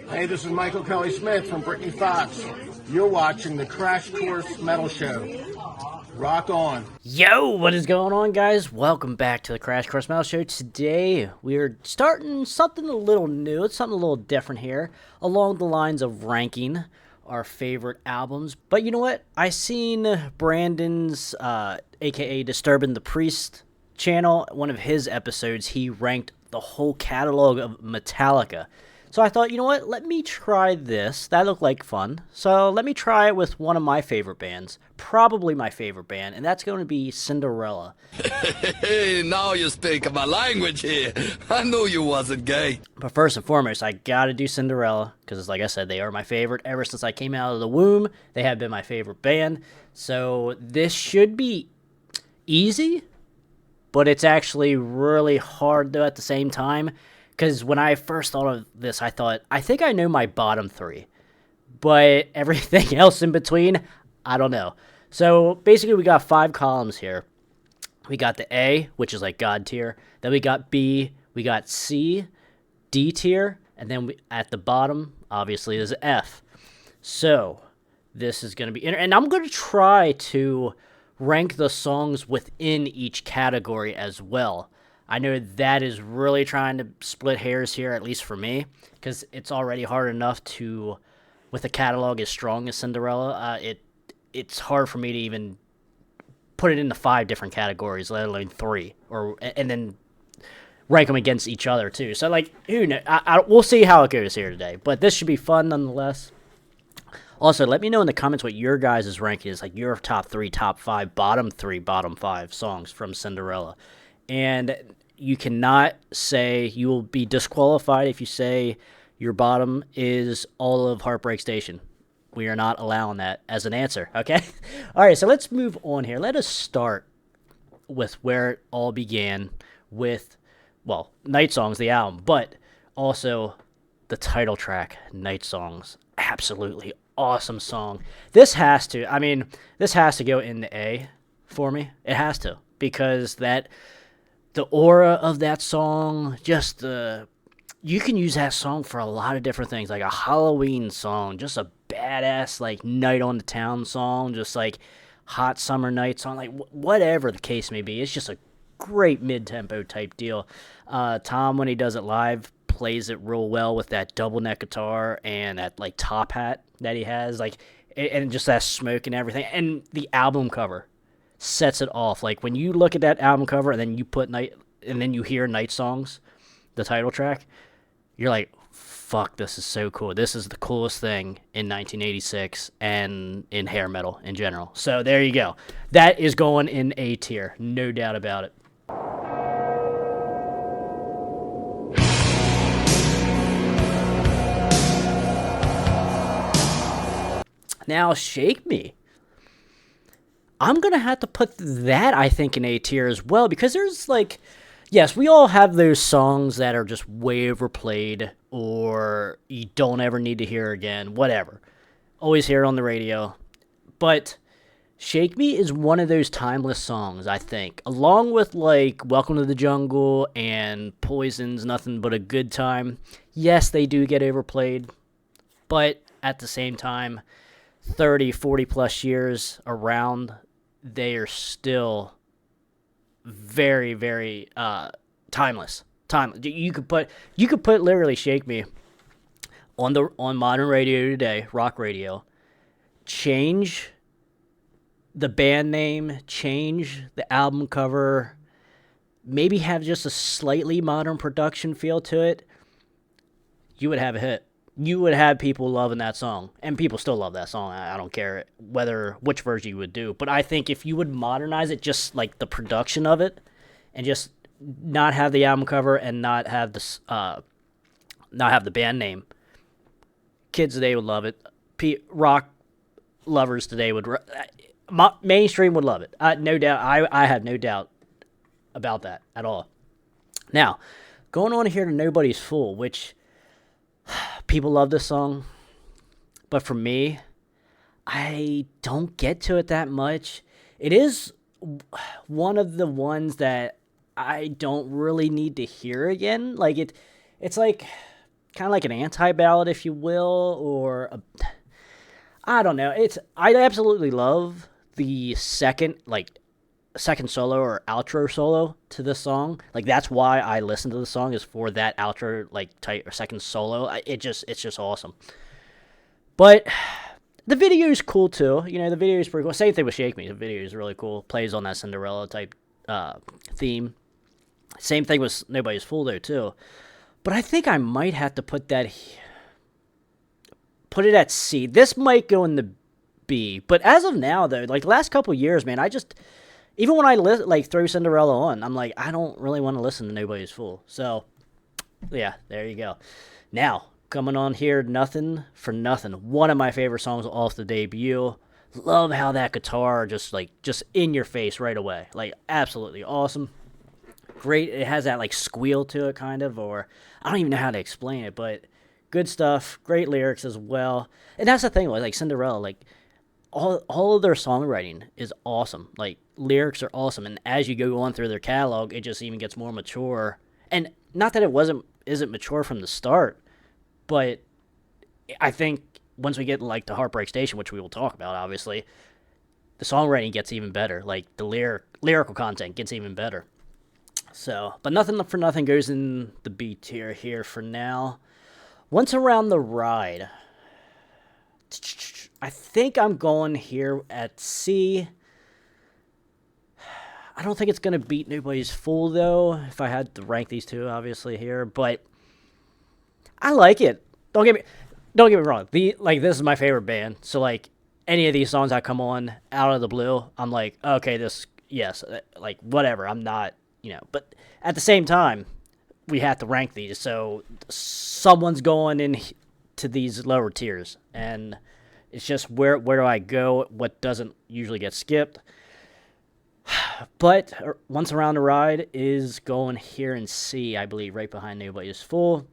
Hey, this is Michael Kelly Smith from Brittany Fox. You're watching the Kourse Metal Show. Rock on. Yo, what is going on, guys? Welcome back to the Kourse Metal Show. Today, we are starting something a little new. It's something a little different here, along the lines of ranking our favorite albums. But you know what? I seen Brandon's, a.k.a. Disturbing the Priest channel, one of his episodes, he ranked the whole catalog of Metallica. So I thought, you know what, let me try this. That looked like fun. So let me try it with one of my favorite bands, probably my favorite band, and that's going to be Cinderella. Hey, now you speak my language here. I knew you wasn't gay. But first and foremost, I gotta do Cinderella, because like I said, they are my favorite. Ever since I came out of the womb, they have been my favorite band. So this should be easy, but it's actually really hard though at the same time. Because when I first thought of this, I thought, I think I know my bottom three. But everything else in between, I don't know. So basically, we got 5 columns here. We got the A, which is like God tier. Then we got B, we got C, D tier. And then at the bottom, obviously, there's F. So this is going to be... And I'm going to try to rank the songs within each category as well. I know that is really trying to split hairs here, at least for me, because it's already hard enough to, with a catalog as strong as Cinderella, it's hard for me to even put it into 5 different categories, let alone 3, and then rank them against each other too. So like, who knows? We'll see how it goes here today, but this should be fun nonetheless. Also, let me know in the comments what your guys' ranking is, like your top 3, top 5, bottom 3, bottom 5 songs from Cinderella. And you cannot say, you will be disqualified if you say your bottom is all of Heartbreak Station. We are not allowing that as an answer, okay? All right, so let's move on here. Let us start with where it all began with, well, Night Songs, the album, but also the title track, Night Songs. Absolutely awesome song. This has to go in the A for me. It has to, because the aura of that song, you can use that song for a lot of different things, like a Halloween song, just a badass, like, night on the town song, just like hot summer night song, like whatever the case may be. It's just a great mid-tempo type deal. Tom, when he does it live, plays it real well with that double neck guitar and that, like, top hat that he has, like, and just that smoke and everything. And the album cover sets it off. Like, when you look at that album cover and then you hear Night Songs, the title track, you're like, fuck, this is so cool. This is the coolest thing in 1986 and in hair metal in general. So there you go. That is going in A tier, no doubt about it. Now, Shake Me. I'm going to have to put that, I think, in A tier as well, because there's, like, yes, we all have those songs that are just way overplayed, or you don't ever need to hear again, whatever. Always hear it on the radio. But Shake Me is one of those timeless songs, I think, along with, like, Welcome to the Jungle and Poison's Nothing But a Good Time. Yes, they do get overplayed, but at the same time, 30, 40 plus years around, they are still very, very timeless. You could put literally Shake Me on modern radio today, rock radio. Change the band name, change the album cover, maybe have just a slightly modern production feel to it. You would have a hit. You would have people loving that song, and people still love that song. I don't care which version you would do, but I think if you would modernize it, just like the production of it, and just not have the album cover and not have the band name, kids today would love it. Rock lovers today would, mainstream would love it. No doubt. I have no doubt about that at all. Now, going on here to Nobody's Fool, which people love this song, but for me, I don't get to it that much. It is one of the ones that I don't really need to hear again. Like, it's like, kind of like an anti-ballad, if you will, or I don't know. I absolutely love the second solo or outro solo to this song. Like, that's why I listen to the song, is for that outro, like, type or second solo. It's just awesome. But the video is cool too. You know, the video is pretty cool. Same thing with Shake Me. The video is really cool. Plays on that Cinderella type theme. Same thing with Nobody's Fool though too. But I think I might have to put it at C. This might go in the B. But as of now though, like the last couple years, man, even when I throw Cinderella on, I'm like, I don't really want to listen to Nobody's Fool. So yeah, there you go. Now, coming on here, Nothing for Nothing. One of my favorite songs off the debut. Love how that guitar just in your face right away. Like, absolutely awesome. Great. It has that like squeal to it, kind of, or I don't even know how to explain it, but good stuff. Great lyrics as well. And that's the thing with like Cinderella, like all of their songwriting is awesome. Like, lyrics are awesome, and as you go on through their catalog, it just even gets more mature. And not that it isn't mature from the start, but I think once we get like the Heartbreak Station, which we will talk about, obviously, the songwriting gets even better. Like, the lyrical content gets even better. So, but Nothing for Nothing goes in the B tier here for now. Once Around the Ride, I think I'm going here at C. I don't think it's going to beat Nobody's Fool, though, if I had to rank these two, obviously, here. But I like it. Don't get me wrong. This is my favorite band. So, like, any of these songs that come on out of the blue, I'm like, okay, like, whatever. I'm not, But at the same time, we have to rank these. So someone's going in to these lower tiers. And it's just where do I go? What doesn't usually get skipped? But Once Around the Ride is going here in C, I believe, right behind Nobody's Fool.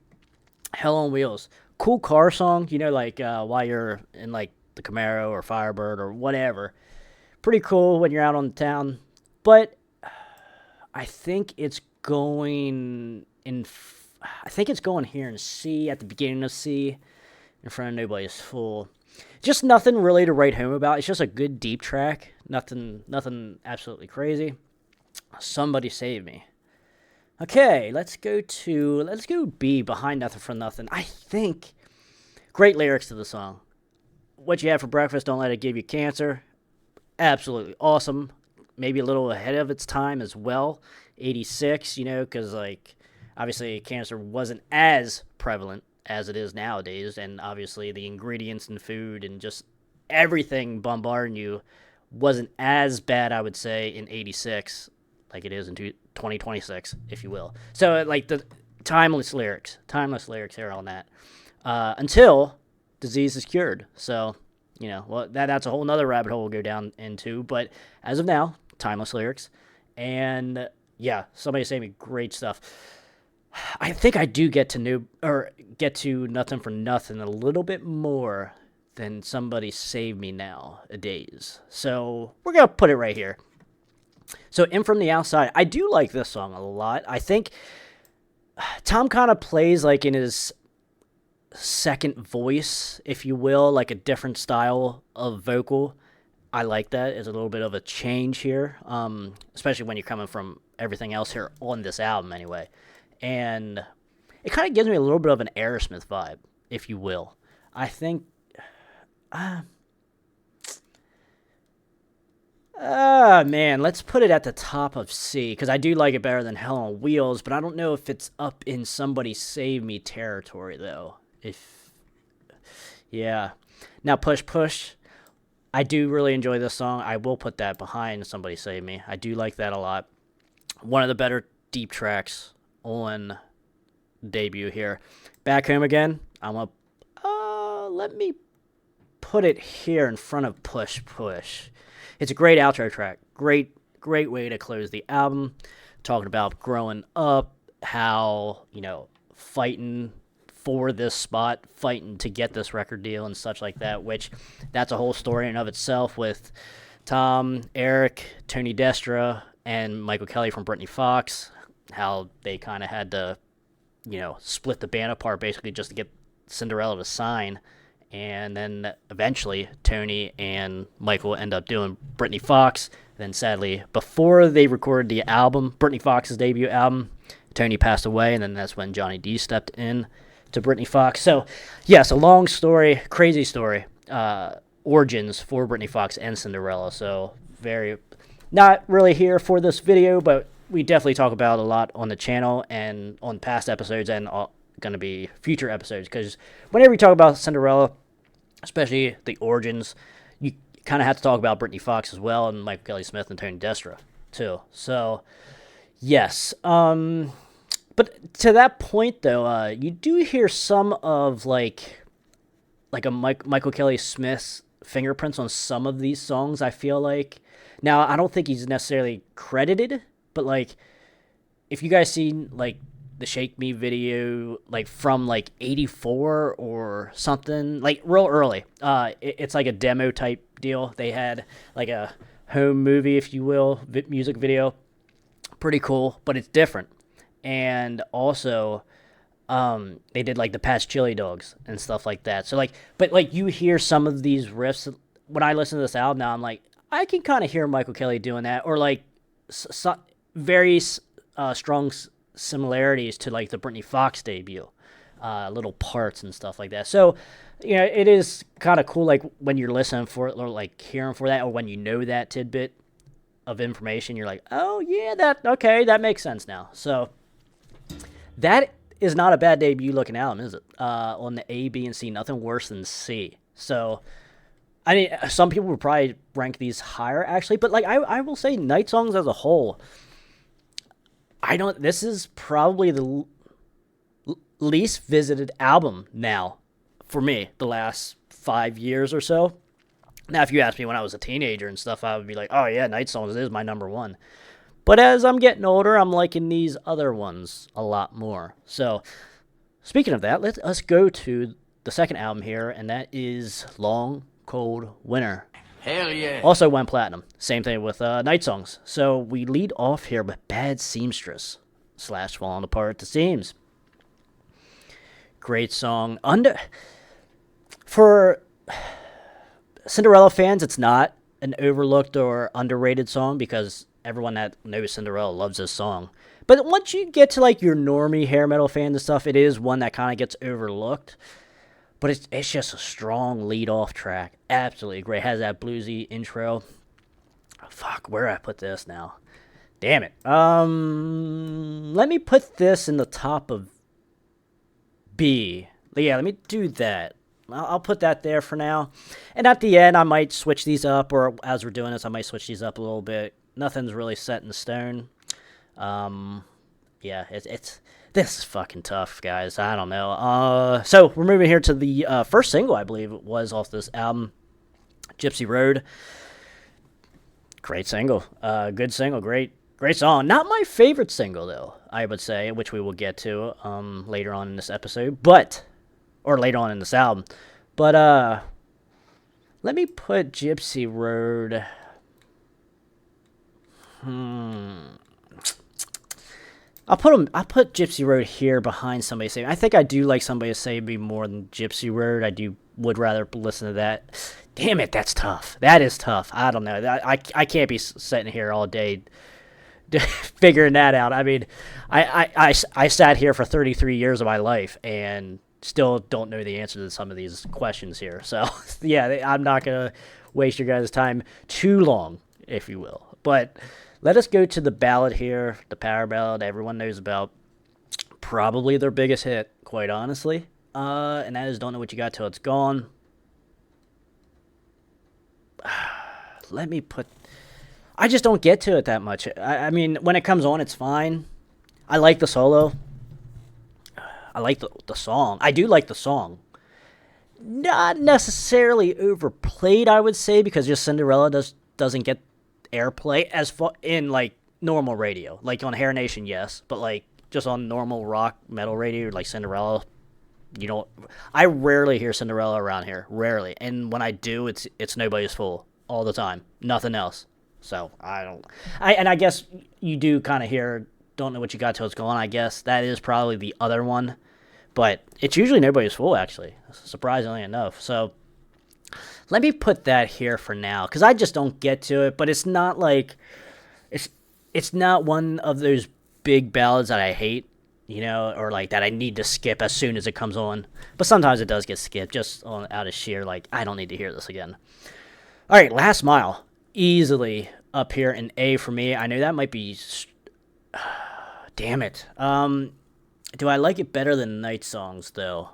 Hell on Wheels. Cool car song, while you're in, like, the Camaro or Firebird or whatever. Pretty cool when you're out on the town. But I think it's going here in C, at the beginning of C, in front of Nobody's Fool. Just nothing really to write home about. It's just a good deep track. Nothing absolutely crazy. Somebody Save Me. Okay, let's go B, Behind Nothing for Nothing. I think great lyrics to the song. What you had for breakfast, don't let it give you cancer. Absolutely awesome. Maybe a little ahead of its time as well. 86, because, like, obviously cancer wasn't as prevalent as it is nowadays, and obviously the ingredients in food and just everything bombarding you wasn't as bad, I would say, in 86 like it is in 2026, if you will. So, like, the timeless lyrics here on that. Until disease is cured. So, that's a whole nother rabbit hole we'll go down into, but as of now, timeless lyrics. And yeah, Somebody Save Me, great stuff. I think I do get to Nothing for Nothing a little bit more than Somebody Save Me nowadays. So we're going to put it right here. So In From the Outside, I do like this song a lot. I think Tom kind of plays like in his second voice, if you will, like a different style of vocal. I like that. It's a little bit of a change here, especially when you're coming from everything else here on this album anyway. And it kind of gives me a little bit of an Aerosmith vibe, if you will. I think... man, let's put it at the top of C, because I do like it better than Hell on Wheels, but I don't know if it's up in Somebody Save Me territory, though. Yeah. Now, Push Push. I do really enjoy this song. I will put that behind Somebody Save Me. I do like that a lot. One of the better deep tracks on debut here. Back Home Again. Let me put it here in front of Push Push. It's a great outro track. Great way to close the album. Talking about growing up, how, fighting for this spot, fighting to get this record deal and such like that, which that's a whole story in of itself with Tom, Eric, Tony Destra, and Michael Kelly from Britney Fox, how they kind of had to split the band apart basically just to get Cinderella to sign. And then eventually Tony and Michael end up doing Britney Fox. Then sadly, before they recorded the album, Britney Fox's debut album, Tony passed away, and then that's when Johnny D stepped in to Britney Fox. So, yes, a long story, crazy story, origins for Britney Fox and Cinderella. So, very, not really here for this video, but we definitely talk about it a lot on the channel and on past episodes and going to be future episodes. Because whenever you talk about Cinderella, especially the origins, you kind of have to talk about Britney Fox as well, and Michael Kelly Smith and Tony Destra too. So, yes. But to that point, though, you do hear some of, like a Michael Kelly Smith's fingerprints on some of these songs, I feel like. Now, I don't think he's necessarily credited, but, like, if you guys seen, like, the Shake Me video, like, from, like, 84 or something, like, real early. It's like a demo type deal. They had, like, a home movie, if you will, music video. Pretty cool, but it's different. And also, they did, like, the Patch Chili Dogs and stuff like that. So, like, but, like, you hear some of these riffs. When I listen to this album now, I'm like, I can kind of hear Michael Kelly doing that. Or, like, very strong similarities to, like, the Britney Fox debut. Little parts and stuff like that. So, it is kind of cool, like, when you're listening for it, or, like, hearing for that, or when you know that tidbit of information, you're like, oh, yeah, that makes sense now. So, that is not a bad debut looking album, is it? On the A, B, and C, nothing worse than C. So, I mean, some people would probably rank these higher, actually, but, like, I will say Night Songs as a whole, this is probably the least visited album now for me, the last 5 years or so. Now, if you asked me when I was a teenager and stuff, I would be like, oh, yeah, Night Songs is my number one. But as I'm getting older, I'm liking these other ones a lot more. So, speaking of that, let's go to the second album here, and that is Long Cold Winter. Hell yeah. Also went platinum. Same thing with Night Songs. So, we lead off here with Bad Seamstress / Falling Apart at the Seams. Great song. For Cinderella fans, it's not an overlooked or underrated song because everyone that knows Cinderella loves this song. But once you get to, like, your normie hair metal fans and stuff, it is one that kind of gets overlooked. But it's just a strong lead-off track. Absolutely great. It has that bluesy intro. Fuck, where do I put this now? Damn it. Let me put this in the top of B. Yeah, let me do that. I'll put that there for now. And at the end, I might switch these up, or as we're doing this, I might switch these up a little bit. Nothing's really set in stone. Yeah, this is fucking tough, guys. I don't know. So we're moving here to the first single, I believe it was, off this album, Gypsy Road. Great single. Good single. Great song. Not my favorite single, though, I would say, which we will get to later on in this episode, or later on in this album. But let me put Gypsy Road. I'll put Gypsy Road here behind Somebody Save Me. I think I do like Somebody Save Me more than Gypsy Road. Would rather listen to that. Damn it, that's tough. That is tough. I don't know. I can't be sitting here all day figuring that out. I mean, I sat here for 33 years of my life and still don't know the answer to some of these questions here. So, yeah, I'm not going to waste your guys' time too long, if you will. But let us go to the ballad here, the power ballad everyone knows about. Probably their biggest hit, quite honestly. And that is Don't Know What You Got Till It's Gone. Let me put... I just don't get to it that much. I mean, when it comes on, it's fine. I like the solo. I like the song. I do like the song. Not necessarily overplayed, I would say, because just Cinderella doesn't get airplay as far in, like, normal radio. Like, on Hair Nation, yes. But, like, just on normal rock metal radio, like Cinderella, I rarely hear Cinderella around here. Rarely. And when I do, it's Nobody's Fool. All the time. Nothing else. So, I guess you do kind of hear Don't Know What You Got Till It's Gone, I guess. That is probably the other one. But it's usually Nobody's Fool, actually, surprisingly enough. So let me put that here for now, because I just don't get to it. But it's not like it's not one of those big ballads that I hate, or like that I need to skip as soon as it comes on. But sometimes it does get skipped just out of sheer like I don't need to hear this again. All right, Last Mile, easily up here in A for me. I know that might be. Damn it. Do I like it better than Night Songs, though?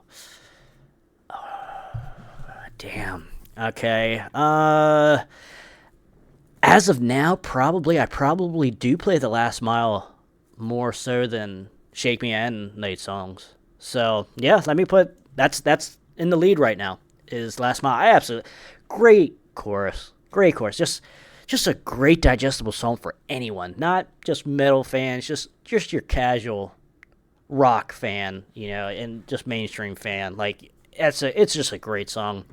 Damn. Okay. As of now, I probably do play The Last Mile more so than Shake Me and Night Songs. So, yeah, let me put... That's in the lead right now, is Last Mile. I absolutely... Great chorus. Great chorus. Just a great digestible song for anyone. Not just metal fans, just your casual rock fan, and just mainstream fan. Like it's just a great song.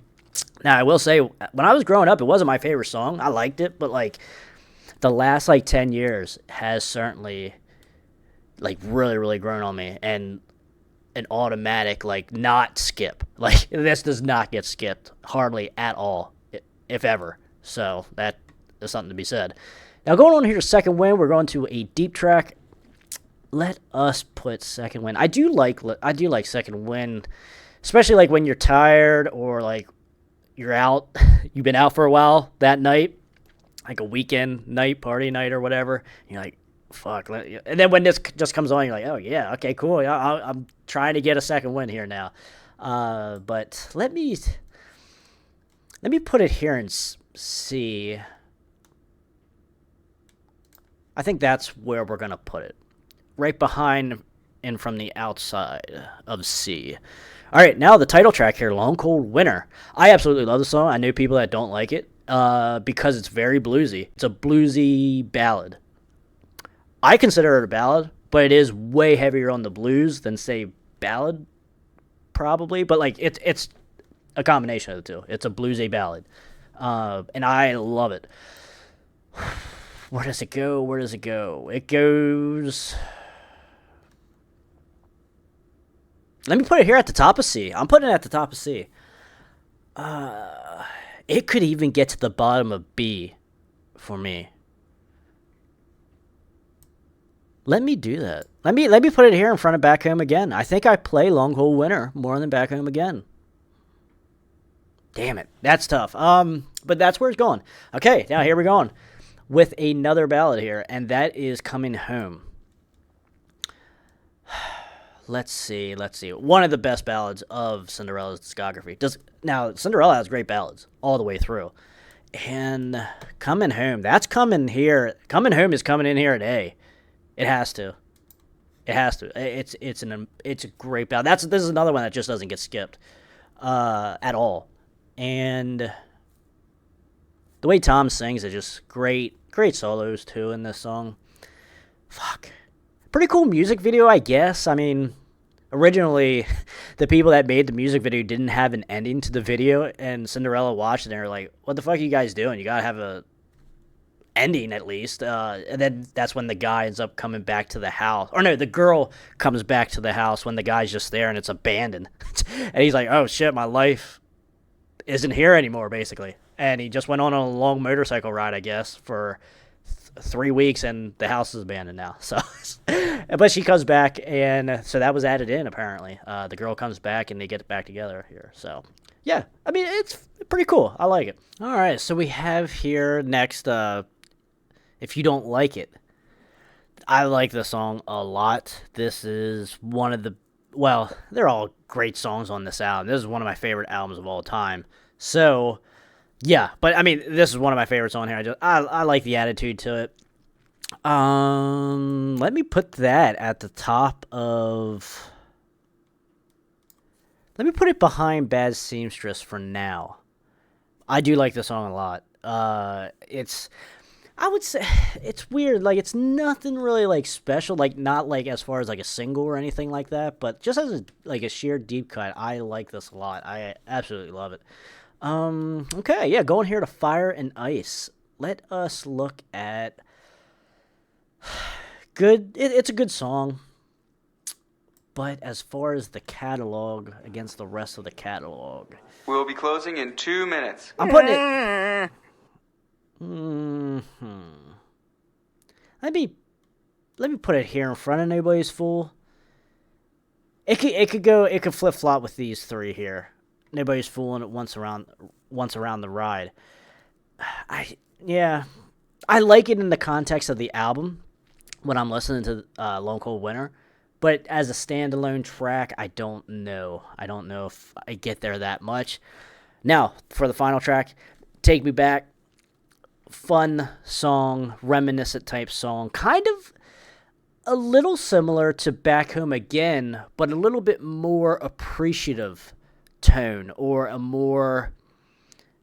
Now I will say, when I was growing up, it wasn't my favorite song. I liked it, but like the last 10 years has certainly really, really grown on me, and an automatic not skip. Like this does not get skipped hardly at all, if ever. So that is something to be said. Now going on here to Second Wind, we're going to a deep track. Let us put Second Wind. I do like Second Wind, especially when you're tired or you're out, you've been out for a while that night, like a weekend night, party night or whatever. You're like, fuck. And then when this just comes on, you're like, oh yeah, okay, cool. I'm trying to get a second wind here now. But let me put it here and see. I think that's where we're gonna put it. Right behind and from the outside of C. All right, now the title track here, Long Cold Winter. I absolutely love the song. I know people that don't like it because it's very bluesy. It's a bluesy ballad. I consider it a ballad, but it is way heavier on the blues than, say, ballad, probably. But it's a combination of the two. It's a bluesy ballad, and I love it. Where does it go? Where does it go? It goes... Let me put it here at the top of C. I'm putting it at the top of C. It could even get to the bottom of B for me. Let me do that. Let me put it here in front of Back Home Again. I think I play Long Cold Winter more than Back Home Again. Damn it. That's tough. But that's where it's going. Okay, now here we're going with another ballad here, and that is Coming Home. Let's see. One of the best ballads of Cinderella's discography. Now, Cinderella has great ballads all the way through. And Coming Home, that's coming here. Coming Home is coming in here at A. It has to. It's a great ballad. This is another one that just doesn't get skipped at all. And the way Tom sings is just great. Great solos too in this song. Fuck. Pretty cool music video, I guess. I mean, originally, the people that made the music video didn't have an ending to the video, and Cinderella watched it, and they were like, what the fuck are you guys doing? You gotta have a ending, at least. And then that's when the guy ends up coming back to the house. Or no, the girl comes back to the house when the guy's just there, and it's abandoned. And he's like, oh shit, my life isn't here anymore, basically. And he just went on a long motorcycle ride, I guess, for 3 weeks, and the house is abandoned now. So, but she comes back, and so that was added in, apparently. The girl comes back, and they get back together here. So, yeah, I mean, it's pretty cool. I like it. All right, so we have here next, If You Don't Like It. I like the song a lot. This is one of the, well, they're all great songs on this album. This is one of my favorite albums of all time. So, yeah, but I mean, this is one of my favorites on here. I like the attitude to it. Let me put that at the top of. Let me put it behind Bad Seamstress for now. I do like this song a lot. I would say it's weird. It's nothing really special. Not as far as a single or anything like that. But just as a sheer deep cut, I like this a lot. I absolutely love it. Okay, yeah, going here to Fire and Ice. Let us look at good. It's a good song. But as far as the catalog against the rest of the catalog, We'll be closing in 2 minutes. I'm putting it. Let me put it here in front of Nobody's Fool. It could flip flop with these three here. Nobody's Fool and it once around the ride. I like it in the context of the album when I'm listening to Lone Cold Winter. But as a standalone track, I don't know. I don't know if I get there that much. Now, for the final track, Take Me Back. Fun song, reminiscent type song. Kind of a little similar to Back Home Again, but a little bit more appreciative tone, or a more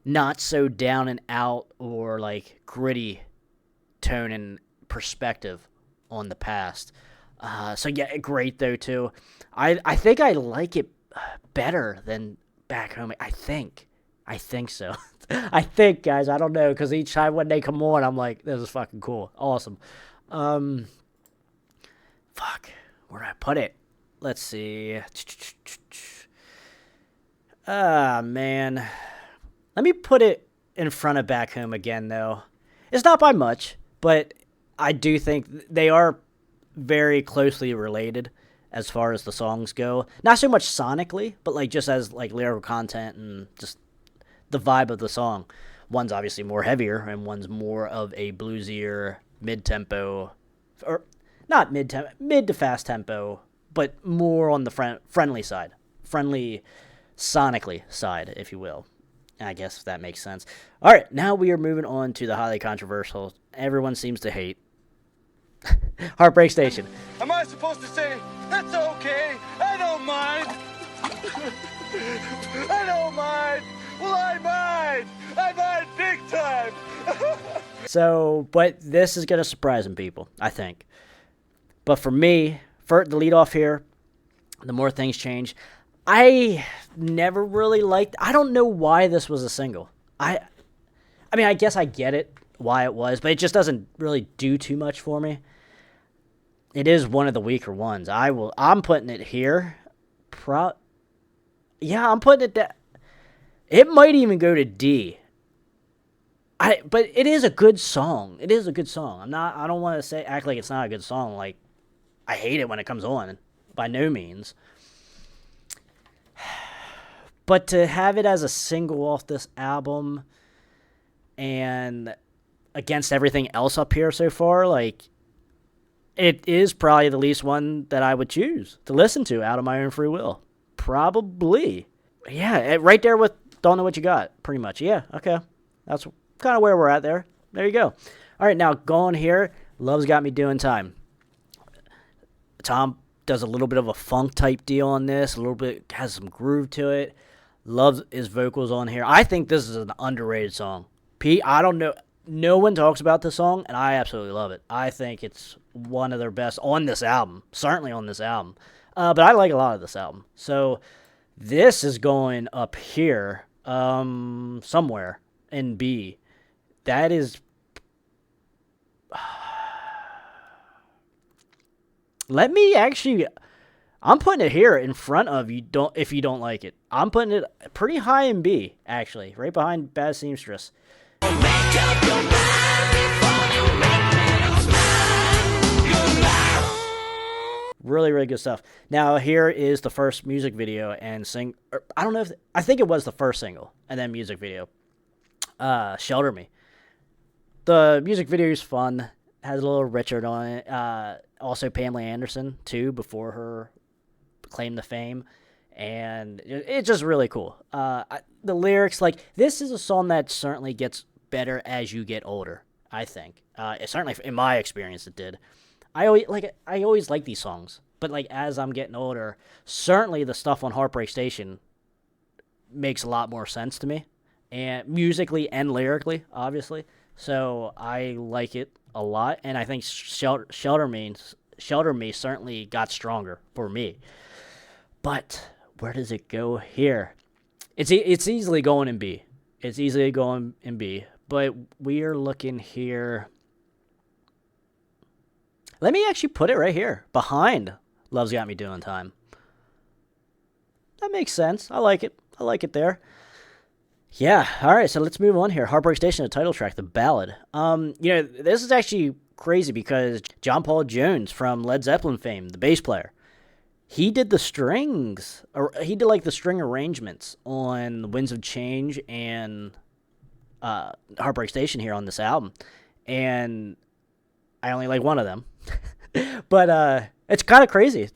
not so down and out or like gritty tone and perspective on the past. So yeah, great though too. I think I like it better than Back Home. I think so. I think, guys. I don't know, because each time when they come on, I'm like, this is fucking cool, awesome. Fuck, where did I put it? Let's see. Man. Let me put it in front of Back Home Again though. It's not by much, but I do think they are very closely related as far as the songs go. Not so much sonically, but like just as like lyrical content and just the vibe of the song. One's obviously more heavier and one's more of a bluesier mid-tempo, or not mid to fast tempo, but more on the friendly side. Friendly sonically side, if you will. I guess that makes sense. All right, now we are moving on to the highly controversial, everyone seems to hate, Heartbreak Station. Am I supposed to say, that's okay, I don't mind? I don't mind. Well, I mind. I mind big time. So, but this is going to surprise some people, I think. But for me, for the lead off here, the more things change. I never really liked, I don't know why this was a single. I mean, I guess I get it, why it was, but it just doesn't really do too much for me. It is one of the weaker ones. I'm putting it here. I'm putting it that. It might even go to D. But it is a good song. It is a good song. I don't want to act like it's not a good song. Like, I hate it when it comes on. By no means. But to have it as a single off this album and against everything else up here so far, like, it is probably the least one that I would choose to listen to out of my own free will. Probably. Yeah, right there with Don't Know What You Got, pretty much. Yeah, okay. That's kind of where we're at there. There you go. All right, now going here, Love's Got Me Doing Time. Tom does a little bit of a funk type deal on this, a little bit, has some groove to it. Loves his vocals on here. I think this is an underrated song. I don't know. No one talks about this song, and I absolutely love it. I think it's one of their best on this album. Certainly on this album. But I like a lot of this album. So this is going up here somewhere in B. That is... Let me actually... I'm putting it here in front of you. If you don't like it. I'm putting it pretty high in B, actually. Right behind Bad Seamstress. Really, really good stuff. Now, here is the first music video and I don't know I think it was the first single and then music video. Shelter Me. The music video is fun. Has a little Richard on it. Also Pamela Anderson, too, before her claim to fame. And it's just really cool. The lyrics, like, this is a song that certainly gets better as you get older, I think. It certainly, in my experience, it did. I always like these songs, but like as I'm getting older, certainly the stuff on Heartbreak Station makes a lot more sense to me, and musically and lyrically, obviously. So I like it a lot, and I think Shelter Me certainly got stronger for me. But where does it go here? It's easily going in B. It's easily going in B, but we are looking here. Let me actually put it right here, behind Love's Got Me Doing Time. That makes sense. I like it. I like it there. Yeah, all right, so let's move on here. Heartbreak Station, the title track, the ballad. This is actually crazy because John Paul Jones from Led Zeppelin fame, the bass player, he did the strings, or he did like the string arrangements on Winds of Change and Heartbreak Station here on this album. And I only like one of them. But it's kind of crazy.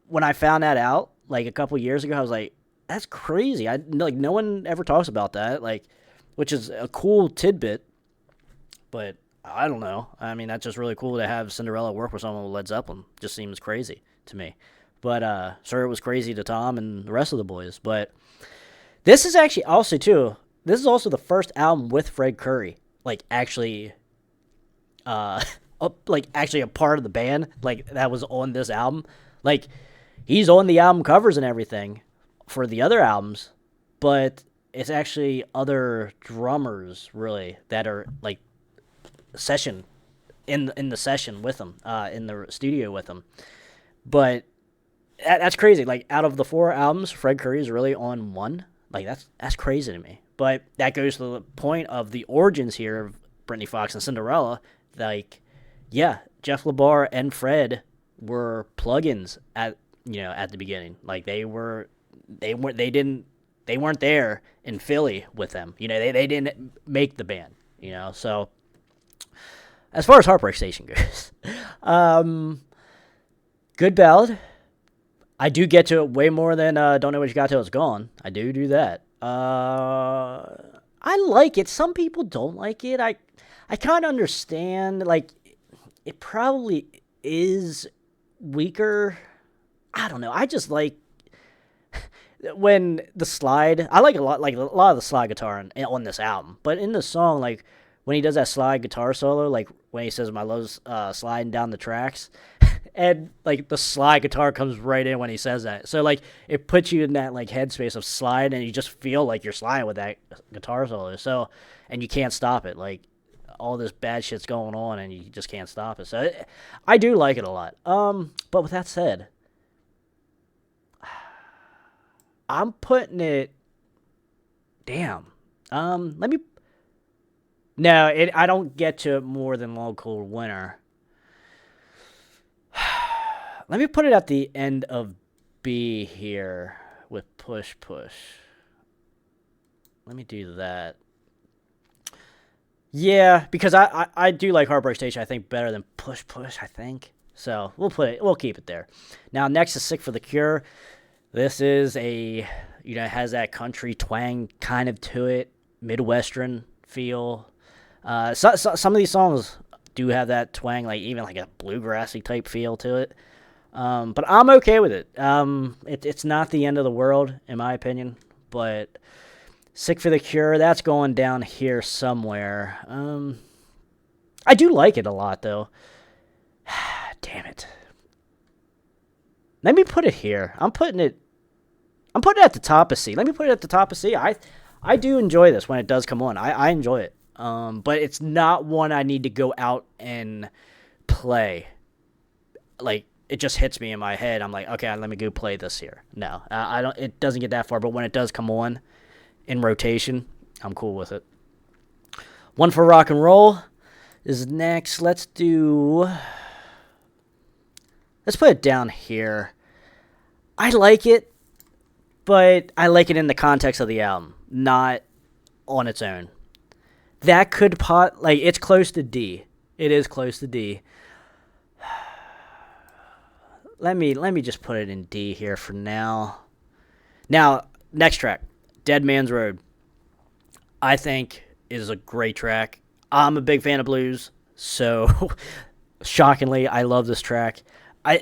When I found that out like a couple years ago, I was like, that's crazy. No one ever talks about that, like, which is a cool tidbit. But I don't know. I mean, that's just really cool to have Cinderella work with someone with Led Zeppelin. Just seems crazy to me. But sure, it was crazy to Tom and the rest of the boys. But this is actually also too. This is also the first album with Fred Curry, like actually actually a part of the band, like that was on this album. Like he's on the album covers and everything for the other albums, but it's actually other drummers really that are like session in the session with him, in the studio with him. But that's crazy. Like out of the 4 albums, Fred Curry is really on one. Like that's crazy to me. But that goes to the point of the origins here of Britney Fox and Cinderella. Like, yeah, Jeff LaBar and Fred were plugins at the beginning. Like they weren't there in Philly with them. They didn't make the band. So as far as Heartbreak Station goes, good ballad. I do get to it way more than Don't Know What You Got Till It's Gone. I do that. I like it. Some people don't like it. I kind of understand. Like, it probably is weaker. I don't know. I just like when the slide. I like a lot of the slide guitar on this album. But in the song, like when he does that slide guitar solo, like when he says "My love's sliding down the tracks," and like the slide guitar comes right in when he says that. So like it puts you in that like headspace of slide, and you just feel like you're sliding with that guitar solo. So, and you can't stop it. Like all this bad shit's going on, and you just can't stop it. So I do like it a lot. But with that said, I'm putting it. Damn. Let me. No, I don't get to it more than Long Cold Winter. Let me put it at the end of B here with Push Push. Let me do that. Yeah, because I do like Heartbreak Station, I think, better than Push Push, I think. So we'll keep it there. Now next is Sick for the Cure. This is has that country twang kind of to it, Midwestern feel. Some of these songs do have that twang, like even like a bluegrassy type feel to it. But I'm okay with it. It's not the end of the world, in my opinion. But Sick for the Cure, that's going down here somewhere. I do like it a lot, though. Damn it. Let me put it here. I'm putting it at the top of C. Let me put it at the top of C. I do enjoy this when it does come on. I enjoy it. But it's not one I need to go out and play. Like, it just hits me in my head. I'm like, okay, let me go play this here. No, I don't. It doesn't get that far. But when it does come on in rotation, I'm cool with it. One for Rock and Roll is next. Let's put it down here. I like it, but I like it in the context of the album, not on its own. That could it's close to D. It is close to D. Let me just put it in D here for now. Now, next track, Dead Man's Road. I think is a great track. I'm a big fan of blues, so shockingly, I love this track.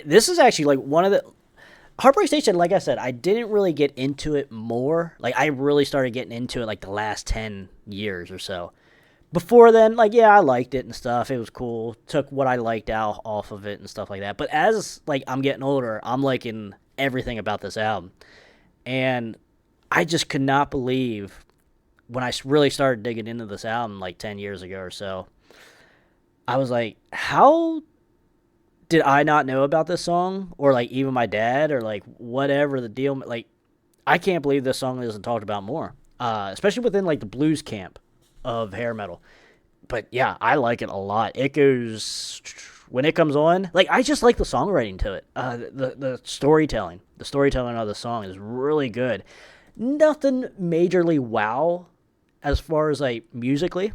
This is actually like one of the Heartbreak Station. Like I said, I didn't really get into it more. Like I really started getting into it like the last 10 years or so. Before then, like, yeah, I liked it and stuff. It was cool. Took what I liked out off of it and stuff like that. But as, like, I'm getting older, I'm liking everything about this album. And I just could not believe when I really started digging into this album, like, 10 years ago or so, I was like, how did I not know about this song? Or like even my dad or like whatever the deal. Like, I can't believe this song isn't talked about more, especially within like the blues camp of hair metal. But yeah, I like it a lot. It goes when it comes on. Like I just like the songwriting to it. The storytelling of the song is really good. Nothing majorly wow as far as like musically,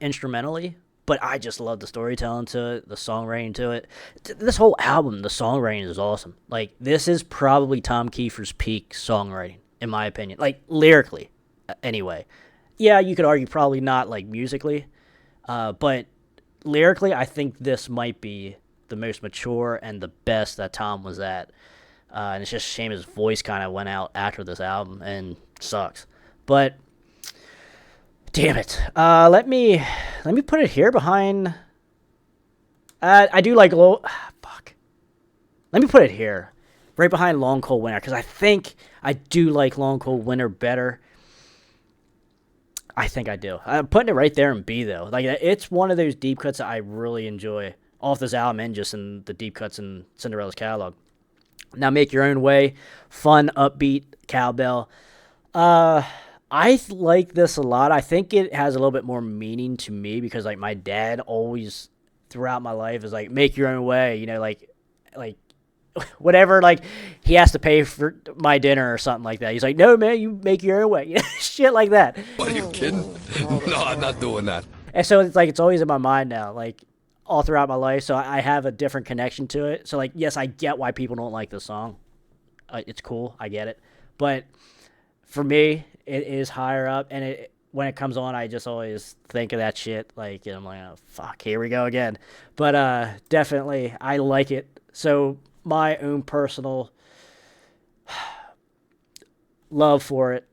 instrumentally. But I just love the storytelling to it, the songwriting to it. This whole album, the songwriting is awesome. Like, this is probably Tom Keifer's peak songwriting, in my opinion. Like, lyrically, anyway. Yeah, you could argue probably not, like, musically. But lyrically, I think this might be the most mature and the best that Tom was at. And it's just a shame his voice kind of went out after this album and sucks. But damn it. Let me put it here behind. I do like low. Fuck. Let me put it here, right behind Long Cold Winter, because I think I do like Long Cold Winter better. I think I do. I'm putting it right there in B though. Like it's one of those deep cuts that I really enjoy off this album and just in the deep cuts in Cinderella's catalog. Now, Make Your Own Way, fun, upbeat cowbell. I like this a lot. I think it has a little bit more meaning to me because, like, my dad always, throughout my life, is like, make your own way, you know, like, whatever, like, he has to pay for my dinner or something like that. He's like, no, man, you make your own way. You know, shit like that. Are you kidding? No, I'm not doing that. And so it's like, it's always in my mind now, like, all throughout my life. So I have a different connection to it. So, like, yes, I get why people don't like this song. It's cool. I get it. But for me, it is higher up, and when it comes on, I just always think of that shit. Like, I'm like, oh, fuck, here we go again. But definitely, I like it. So my own personal love for it,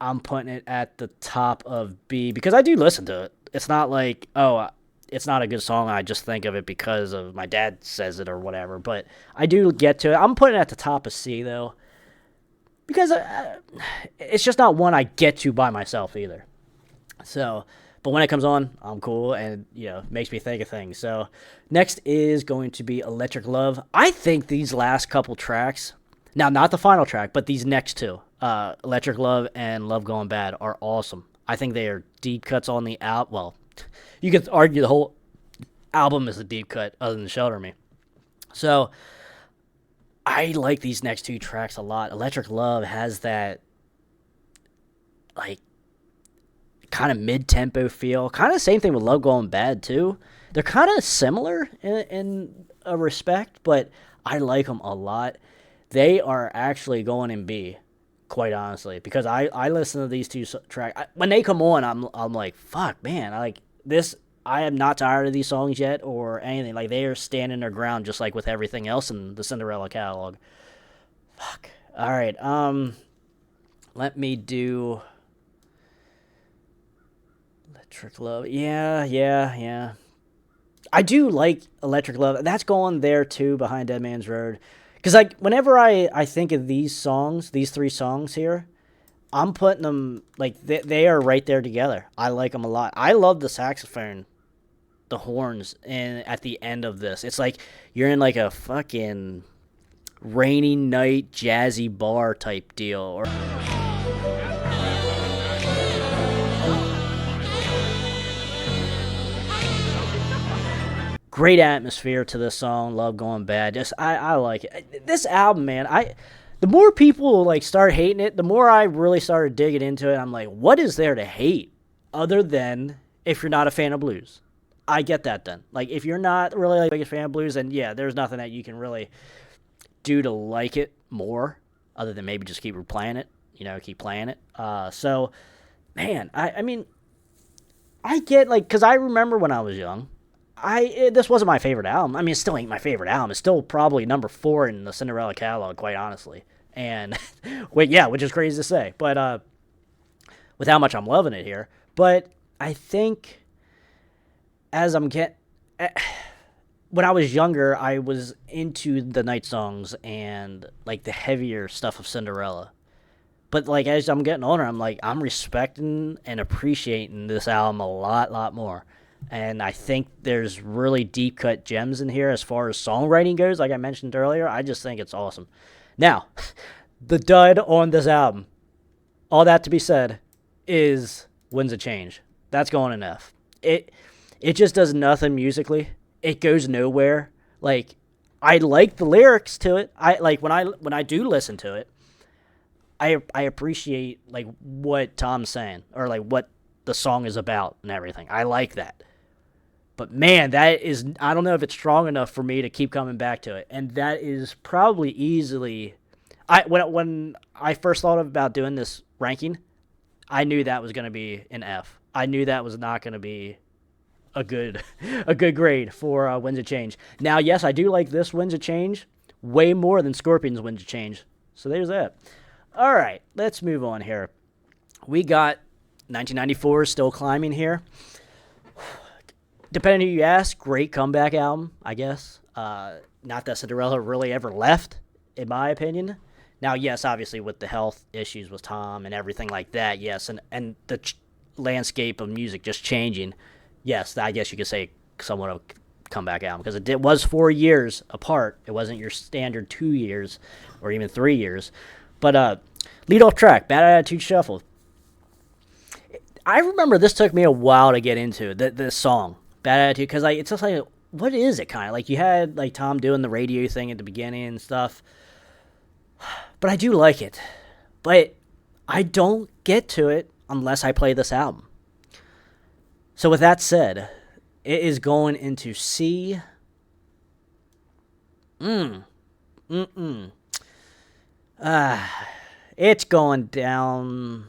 I'm putting it at the top of B because I do listen to it. It's not like, oh, it's not a good song. I just think of it because of my dad says it or whatever. But I do get to it. I'm putting it at the top of C, though. Because it's just not one I get to by myself either. So, but when it comes on, I'm cool and, you know, makes me think of things. So, next is going to be Electric Love. I think these last couple tracks, now not the final track, but these next two, Electric Love and Love Gone Bad, are awesome. I think they are deep cuts on the album. Well, you could argue the whole album is a deep cut other than Shelter Me. So, I like these next two tracks a lot. Electric Love has that, like, kind of mid-tempo feel. Kind of same thing with Love Gone Bad, too. They're kind of similar in a respect, but I like them a lot. They are actually going in B, quite honestly, because I listen to these two tracks. When they come on, I'm like, fuck, man, I like this. I am not tired of these songs yet or anything. Like, they are standing their ground just like with everything else in the Cinderella catalog. Fuck. All right. Let me do Electric Love. Yeah. I do like Electric Love. That's going there, too, behind Dead Man's Road. Because, like, whenever I think of these songs, these three songs here, I'm putting them, like, they are right there together. I like them a lot. I love the saxophone, the horns, and at the end of this. It's like you're in, like, a fucking rainy night jazzy bar type deal. Or great atmosphere to this song, Love Gone Bad. Just, I like it. This album, man, the more people, like, start hating it, the more I really started digging into it. I'm like, what is there to hate other than if you're not a fan of blues? I get that then. Like, if you're not really like a fan of blues, then yeah, there's nothing that you can really do to like it more other than maybe just keep replaying it, you know, keep playing it. So, man, I mean, I get, like, because I remember when I was young, this wasn't my favorite album. I mean, it still ain't my favorite album. It's still probably number 4 in the Cinderella catalog, quite honestly. And, wait, yeah, which is crazy to say. But, with how much I'm loving it here. But I think as I'm when I was younger, I was into the night songs and, like, the heavier stuff of Cinderella. But, like, as I'm getting older, I'm like, I'm respecting and appreciating this album a lot more. And I think there's really deep cut gems in here as far as songwriting goes, like I mentioned earlier. I just think it's awesome. Now, the dud on this album, all that to be said, is Winds of Change. That's going in F. It just does nothing musically. It goes nowhere. Like, I like the lyrics to it. I like when I do listen to it, I appreciate like what Tom's saying or like what the song is about and everything. I like that. But man, that is, I don't know if it's strong enough for me to keep coming back to it. And that is probably easily, when I first thought about doing this ranking, I knew that was going to be an F. I knew that was not going to be a good grade for Winds of Change. Now, yes, I do like this Winds of Change way more than Scorpion's Winds of Change. So there's that. All right, let's move on here. We got 1994 Still Climbing here. Depending on who you ask, great comeback album, I guess. Not that Cinderella really ever left, in my opinion. Now, yes, obviously with the health issues with Tom and everything like that, yes, and the landscape of music just changing, yes, I guess you could say somewhat of a comeback album, because it was 4 years apart. It wasn't your standard 2 years or even 3 years. But lead off track, Bad Attitude Shuffle. I remember this took me a while to get into, this song. Bad Attitude, because it's just like, what is it kind of? Like, you had, like, Tom doing the radio thing at the beginning and stuff. But I do like it. But I don't get to it unless I play this album. So with that said, it is going into C. It's going down.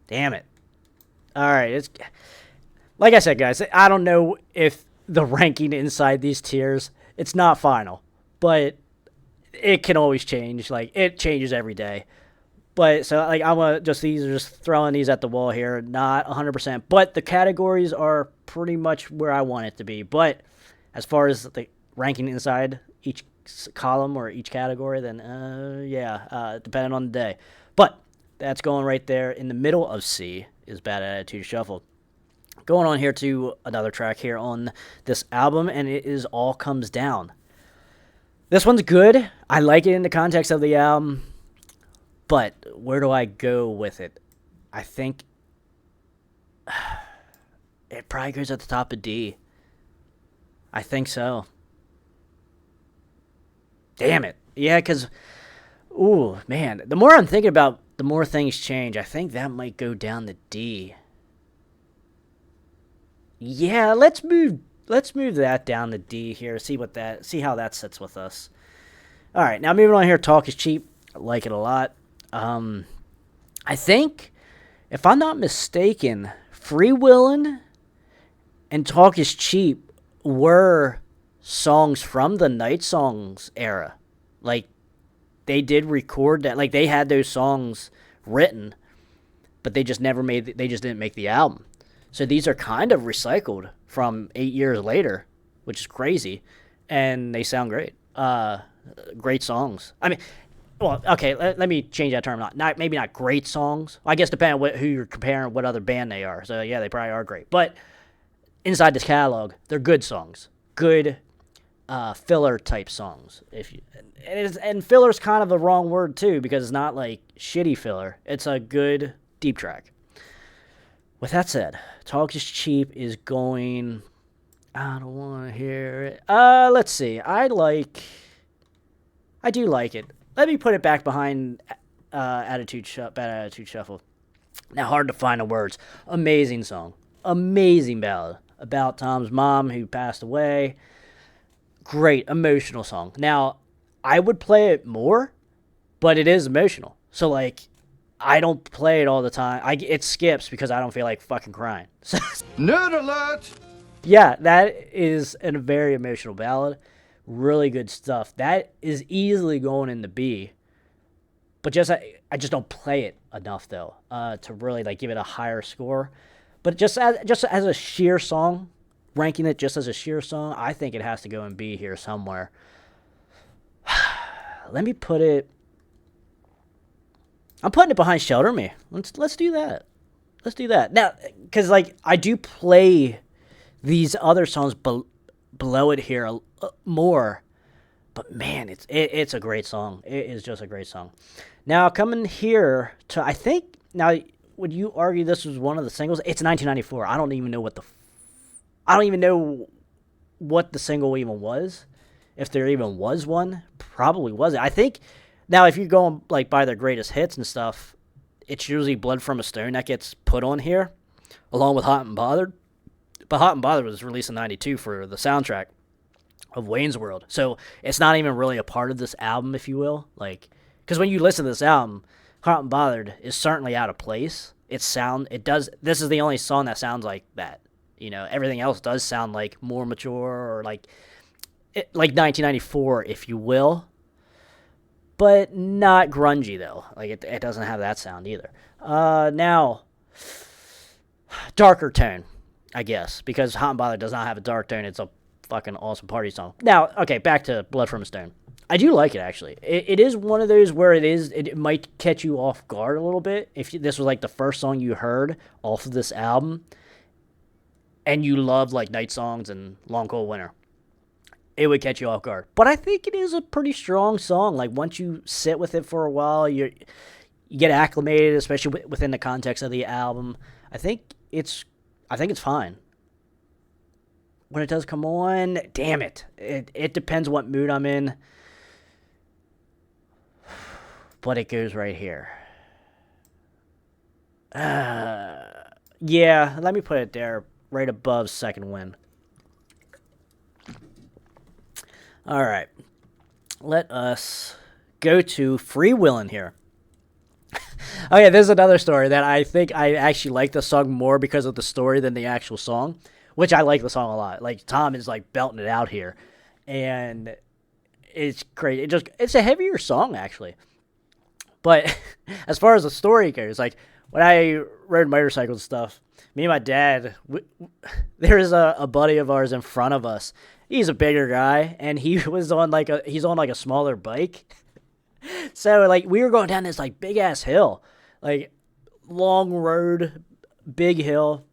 Damn it. All right, it's... Like I said, guys, I don't know if the ranking inside these tiers, it's not final, but it can always change. Like, it changes every day. But, so, like, these are just throwing these at the wall here, not 100%. But the categories are pretty much where I want it to be. But as far as the ranking inside each column or each category, then, depending on the day. But that's going right there in the middle of C is Bad Attitude Shuffle. Going on here to another track here on this album, and it is All Comes Down. This one's good. I like it in the context of the album, but where do I go with it? I think it probably goes at the top of D. I think so. Damn it. Yeah, because, ooh, man, the more I'm thinking about, the more things change. I think that might go down to D. Yeah, let's move that down to D here. See how that sits with us. All right, now moving on here. Talk is Cheap. I like it a lot. I think, if I'm not mistaken, Free Willin' and Talk is Cheap were songs from the Night Songs era. Like, they did record that. Like, they had those songs written, but they just didn't make the album. So these are kind of recycled from 8 years later, which is crazy, and they sound great. Great songs. I mean, well, okay, let me change that term. Maybe not great songs. I guess depending on who you're comparing, what other band they are. So yeah, they probably are great. But inside this catalog, they're good songs. Good filler type songs. And filler's kind of the wrong word too, because it's not like shitty filler. It's a good deep track. With that said, Talk is Cheap is going... I don't want to hear it. Let's see. I do like it. Let me put it back behind Bad Attitude Shuffle. Now, hard to find the words. Amazing song. Amazing ballad about Tom's mom who passed away. Great, emotional song. Now, I would play it more, but it is emotional. So, like... I don't play it all the time. It skips because I don't feel like fucking crying. Nerd alert! Yeah, that is a very emotional ballad. Really good stuff. That is easily going in the B. But I just don't play it enough though to really like give it a higher score. But just as a sheer song, ranking it just as a sheer song, I think it has to go in B here somewhere. Let me put it. I'm putting it behind Shelter Me. Let's do that. let's do that now, because like I do play these other songs below it here more, but man, it's a great song. It is just a great song. Now coming here to, I think now, would you argue this was one of the singles? It's 1994. I don't even know what the single even was, if there even was one. Probably wasn't. I think now if you're going like by their greatest hits and stuff, it's usually Blood from a Stone that gets put on here, along with Hot and Bothered. But Hot and Bothered was released in 92 for the soundtrack of Wayne's World. So it's not even really a part of this album, if you will. Like, because when you listen to this album, Hot and Bothered is certainly out of place. This is the only song that sounds like that. You know, everything else does sound like more mature or like 1994, if you will. But not grungy, though. Like, it doesn't have that sound either. Now, darker tone, I guess, because Hot and Bothered does not have a dark tone. It's a fucking awesome party song. Now, okay, back to Blood from a Stone. I do like it, actually. It is one of those where it might catch you off guard a little bit. If this was like the first song you heard off of this album, and you love like Night Songs and Long Cold Winter, it would catch you off guard. But I think it is a pretty strong song. Like, once you sit with it for a while, you get acclimated, especially within the context of the album. I think it's fine. When it does come on, damn it. It depends what mood I'm in. But it goes right here. Yeah, let me put it there, right above Second Wind. All right. Let us go to Freewheelin' here. Okay, this is another story that I think I actually like the song more because of the story than the actual song, which I like the song a lot. Like, Tom is like belting it out here, and it's great. It's a heavier song, actually. But as far as the story goes, like, when I rode motorcycles and stuff, me and my dad, there's a buddy of ours in front of us. He's a bigger guy, and he's on like a smaller bike. So like, we were going down this like big ass hill, like long road, big hill,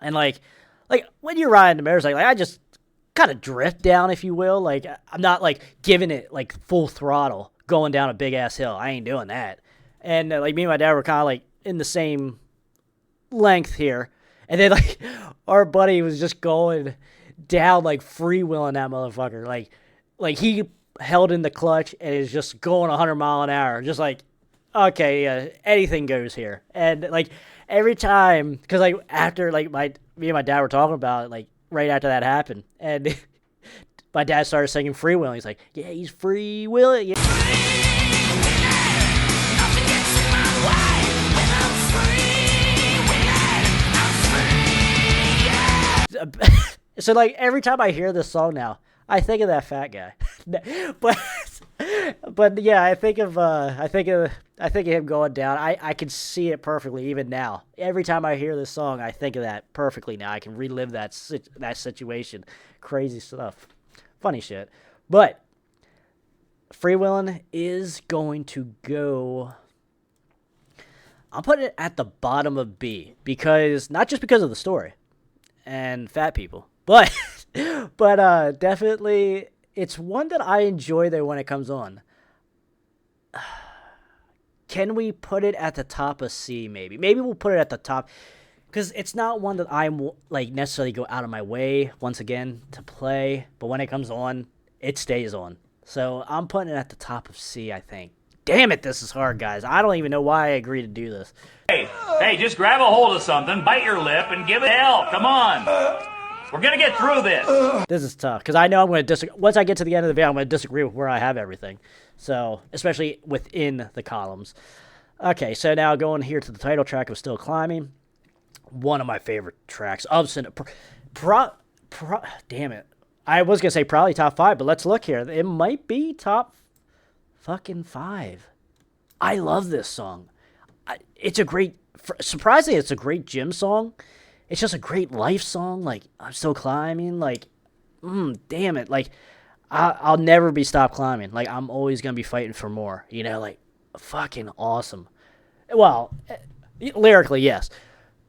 and like when you're riding the motorcycle, like, I just kind of drift down, if you will. Like, I'm not like giving it like full throttle going down a big ass hill. I ain't doing that. And like, me and my dad were kind of like in the same length here, and then like our buddy was just going down, like freewheeling that motherfucker. Like he held in the clutch and is just going 100 mile an hour, just like, okay, anything goes here. And like, every time, because like after like me and my dad were talking about it, like right after that happened, and my dad started singing Freewheeling. He's like, yeah, he's freewheeling. Yeah. So like, every time I hear this song now, I think of that fat guy. but yeah, I think of him going down. I can see it perfectly even now. Every time I hear this song, I think of that perfectly now. I can relive that situation. Crazy stuff. Funny shit. But Freewheelin' is going to go, I'll put it at the bottom of B, because not just because of the story and fat people, but definitely it's one that I enjoy though when it comes on. Can we put it at the top of C? Maybe we'll put it at the top, because it's not one that I'm like necessarily go out of my way once again to play, but when it comes on, it stays on. So I'm putting it at the top of C, I think. Damn it, this is hard, guys. I don't even know why I agreed to do this. Hey, just grab a hold of something, bite your lip, and give it hell. Come on. We're going to get through this. This is tough, because I know I'm going to disagree. Once I get to the end of the video, I'm going to disagree with where I have everything. So, especially within the columns. Okay, so now going here to the title track of Still Climbing. One of my favorite tracks of Cinderella. Damn it. I was going to say probably top 5, but let's look here. It might be top fucking 5. I love this song. Surprisingly, it's a great gym song. It's just a great life song. Like, I'm still climbing. Like, damn it. Like, I'll never be stopped climbing. Like, I'm always going to be fighting for more. You know, like, fucking awesome. Well, lyrically, yes.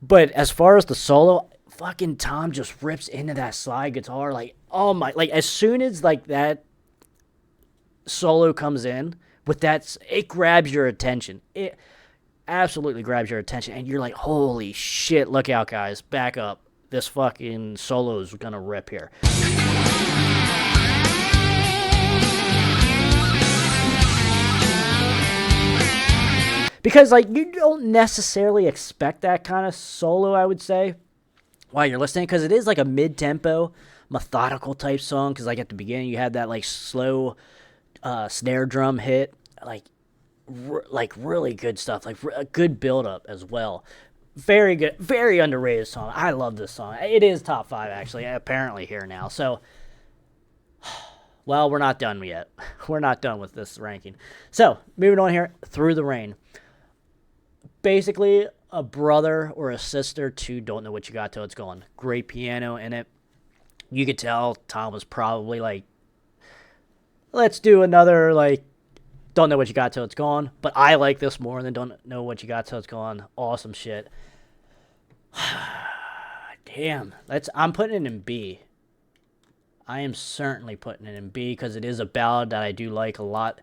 But as far as the solo, fucking Tom just rips into that slide guitar. Like, oh my, like as soon as like that solo comes in with that, it grabs your attention. It absolutely grabs your attention. And you're like, holy shit, look out guys, back up. This fucking solo is gonna rip here. Because, like, you don't necessarily expect that kind of solo, I would say, while you're listening. Because it is, like, a mid-tempo, methodical type song. Because, like, at the beginning, you had that, like, slow snare drum hit. Like, really good stuff. Like, a good build-up as well. Very good. Very underrated song. I love this song. It is top 5, actually, apparently here now. So, well, we're not done yet. We're not done with this ranking. So, moving on here. Through the Rain. Basically, a brother or a sister to Don't Know What You Got Till It's Gone. Great piano in it. You could tell Tom was probably like, let's do another, like, Don't Know What You Got Till It's Gone. But I like this more than Don't Know What You Got Till It's Gone. Awesome shit. Damn. I'm putting it in B. I am certainly putting it in B because it is a ballad that I do like a lot.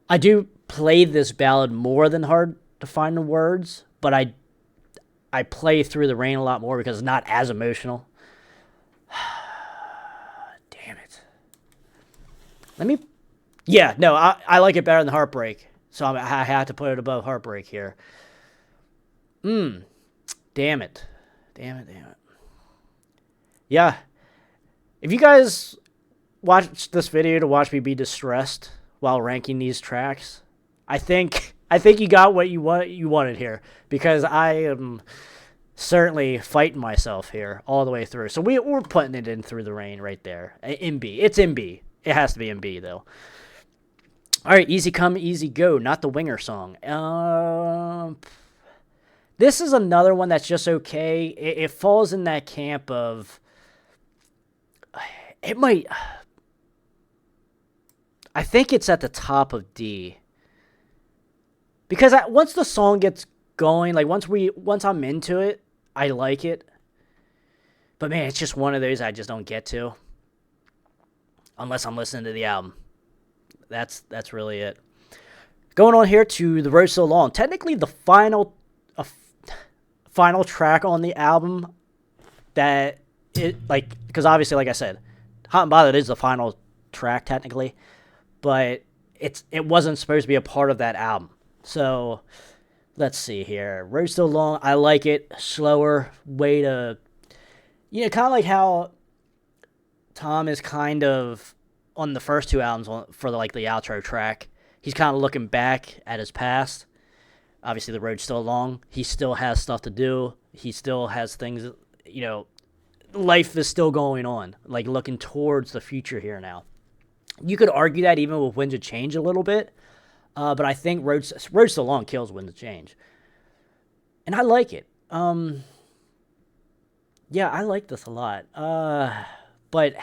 I do play this ballad more than Hard to Find the Words, but I play Through the Rain a lot more because it's not as emotional. Damn it. Yeah, no, I like it better than Heartbreak, so I have to put it above Heartbreak here. Damn it. Damn it. Yeah. If you guys watch this video to watch me be distressed while ranking these tracks, I think you got what you wanted here, because I am certainly fighting myself here all the way through. So we're putting it in Through the Rain right there. In B. It's in B. It has to be in B, though. All right, Easy Come, Easy Go, not the Winger song. This is another one that's just okay. It falls in that camp of... It might... I think it's at the top of D. Because once the song gets going, like once I'm into it, I like it. But man, it's just one of those I just don't get to. Unless I'm listening to the album. That's really it. Going on here to The Road So Long. Technically the final track on the album that because obviously, like I said, Hot and Bothered is the final track technically, but it wasn't supposed to be a part of that album. So, let's see here. Road So Long, I like it. Slower way to... kind of like how Tom is kind of, on the first two albums, for the outro track, he's kind of looking back at his past. Obviously, the road's still long. He still has stuff to do. He still has things, life is still going on. Like, looking towards the future here now. You could argue that even with Winds of Change a little bit. But I think Road So Long kills Winds of Change. And I like it. Yeah, I like this a lot. But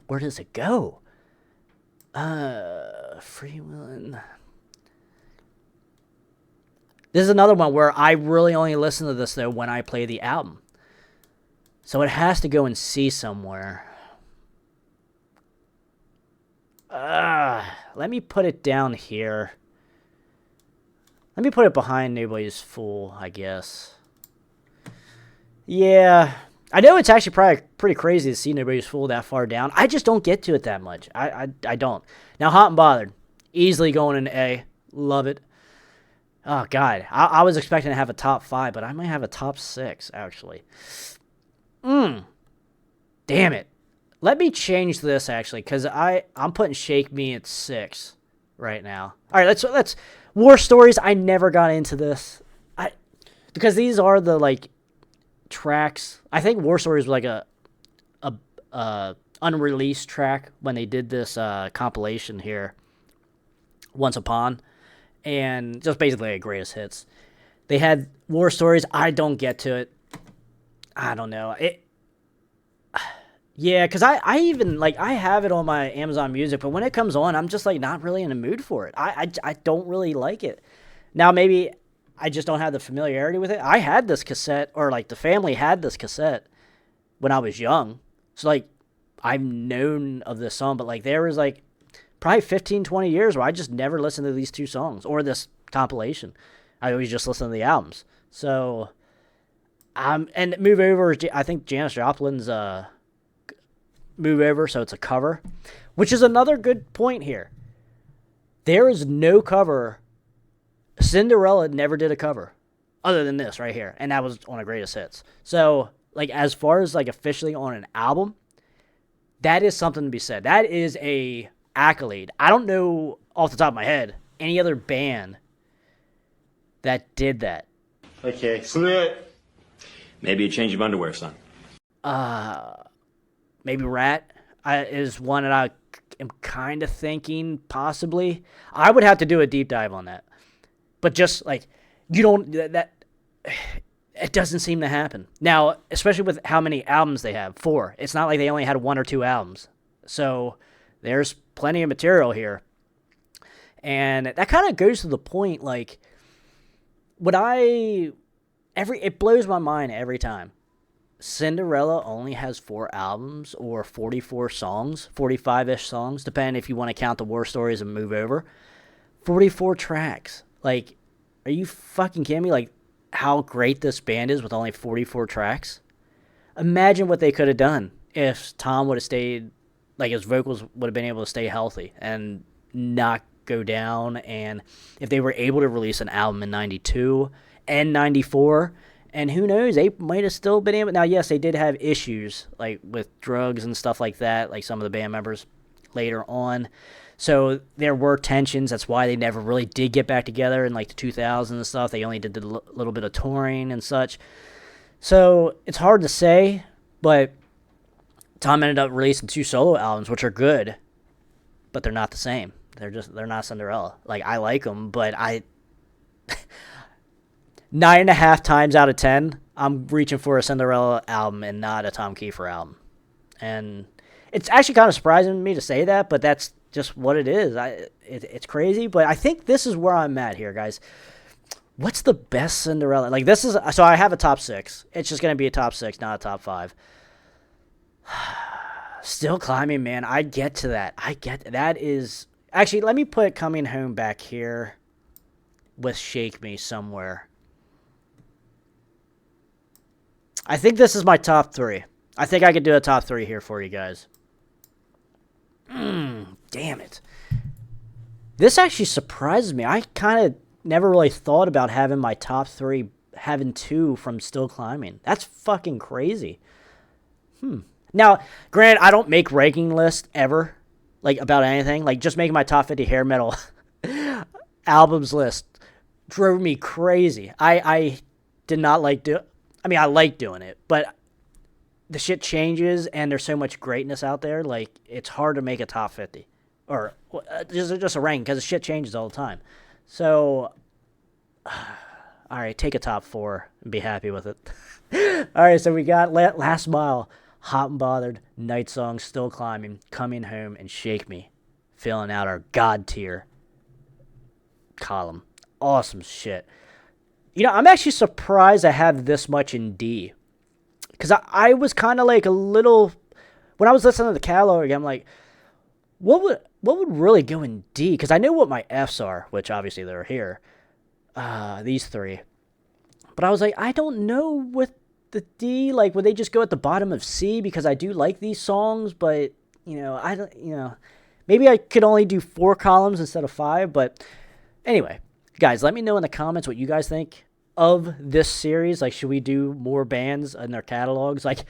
where does it go? Freewheeling. This is another one where I really only listen to this, though, when I play the album. So it has to go in C somewhere. Let me put it down here. Let me put it behind Nobody's Fool, I guess. Yeah. I know it's actually probably pretty crazy to see Nobody's Fool that far down. I just don't get to it that much. I don't. Now, Hot and Bothered. Easily going into A. Love it. Oh, God. I was expecting to have a top 5, but I might have a top 6, actually. Damn it. Let me change this, actually, because I'm putting Shake Me at 6 right now. All right, let's War Stories. I never got into this. Because these are the, tracks. I think War Stories was, a unreleased track when they did this compilation here, Once Upon, and just basically a greatest hits. They had War Stories. I don't get to it. I don't know. Yeah, because I even, I have it on my Amazon Music, but when it comes on, I'm just, not really in the mood for it. I don't really like it. Now, maybe I just don't have the familiarity with it. I had this cassette, or like the family had this cassette when I was young. So like I've known of this song, but like there was like probably 15, 20 years where I just never listened to these two songs or this compilation. I always just listened to the albums. So, and Move Over, I think Janis Joplin's Move Over, so it's a cover, which is another good point here. There is no cover. Cinderella never did a cover other than this right here, and that was on a Greatest Hits. So, like, as far as like officially on an album, that is something to be said. That is a accolade. I don't know off the top of my head any other band that did that. Okay, slit. Maybe a change of underwear, son. Maybe Rat is one that I am kind of thinking possibly. I would have to do a deep dive on that. But just like, you don't, that it doesn't seem to happen. Now, especially with how many albums they have, 4. It's not like they only had 1 or 2 albums. So there's plenty of material here. And that kind of goes to the point, like, it blows my mind every time. Cinderella only has 4 albums or 44 songs, 45-ish songs, depending if you want to count the War Stories and Move Over. 44 tracks. Like, are you fucking kidding me? Like, how great this band is with only 44 tracks? Imagine what they could have done if Tom would have stayed, like, his vocals would have been able to stay healthy and not go down, and if they were able to release an album in 92 and 94, and who knows, they might have still been able. Now, yes, they did have issues like with drugs and stuff like that, like some of the band members later on, so there were tensions. That's why they never really did get back together in like the 2000s and stuff. They only did a little bit of touring and such, so it's hard to say. But Tom ended up releasing 2 solo albums, which are good, but they're not the same. They're not Cinderella. Like, I like them, but 9.5 times out of 10, I'm reaching for a Cinderella album and not a Tom Keifer album. And it's actually kind of surprising to me to say that, but that's just what it is. It's crazy, but I think this is where I'm at here, guys. What's the best Cinderella? Like, this is, so I have a top 6. It's just going to be a top 6, not a top 5. Still Climbing, man. I get to that. That is... Actually, let me put Coming Home back here with Shake Me somewhere. I think this is my top 3. I think I could do a top 3 here for you guys. Damn it. This actually surprises me. I kind of never really thought about having my top 3, having 2 from Still Climbing. That's fucking crazy. Now, granted, I don't make ranking lists ever. Like, about anything. Like, just making my top 50 hair metal albums list drove me crazy. I did not like I like doing it, but the shit changes, and there's so much greatness out there. Like, it's hard to make a top 50. Or just a rank, because the shit changes all the time. So, all right, take a top 4 and be happy with it. All right, so we got Last Mile, Hot and Bothered, Night Song, Still Climbing, Coming Home, and Shake Me, filling out our God tier column. Awesome shit. You know, I'm actually surprised I have this much in D. Because I was kind of like a little... When I was listening to the catalog, I'm like, what would really go in D? Because I know what my Fs are, which obviously they're here. These 3. But I was like, I don't know with the D, like, would they just go at the bottom of C? Because I do like these songs, but, maybe I could only do 4 columns instead of 5, but anyway, guys, let me know in the comments what you guys think of this series. Like, should we do more bands and their catalogs? Like,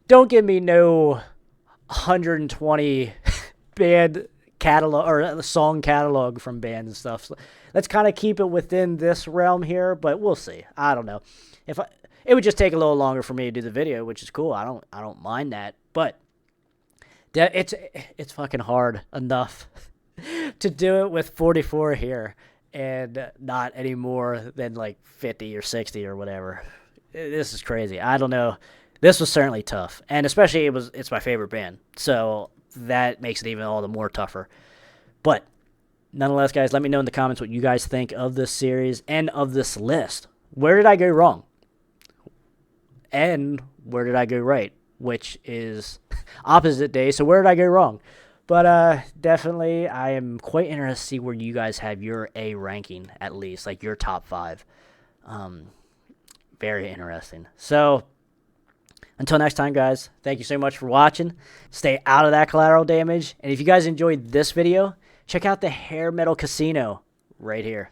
don't give me no 120 band catalog or song catalog from bands and stuff. So let's kind of keep it within this realm here, but we'll see. I don't know. It would just take a little longer for me to do the video, which is cool. I don't mind that, but it's fucking hard enough to do it with 44 here and not any more than like 50 or 60 or whatever. This is crazy. I don't know. This was certainly tough, and especially it's my favorite band, so that makes it even all the more tougher. But Nonetheless, guys, let me know in the comments what you guys think of this series and of this list. Where did I go wrong? And where did I go right? Which is opposite day, so where did I go wrong? But definitely, I am quite interested to see where you guys have your A ranking, at least, like your top 5. Very interesting. So, until next time, guys, thank you so much for watching. Stay out of that collateral damage. And if you guys enjoyed this video, check out the Hair Metal Casino right here.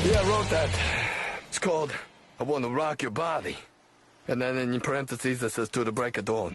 Yeah, I wrote that. It's called I Want to Rock Your Body. And then in parentheses it says to the break of dawn.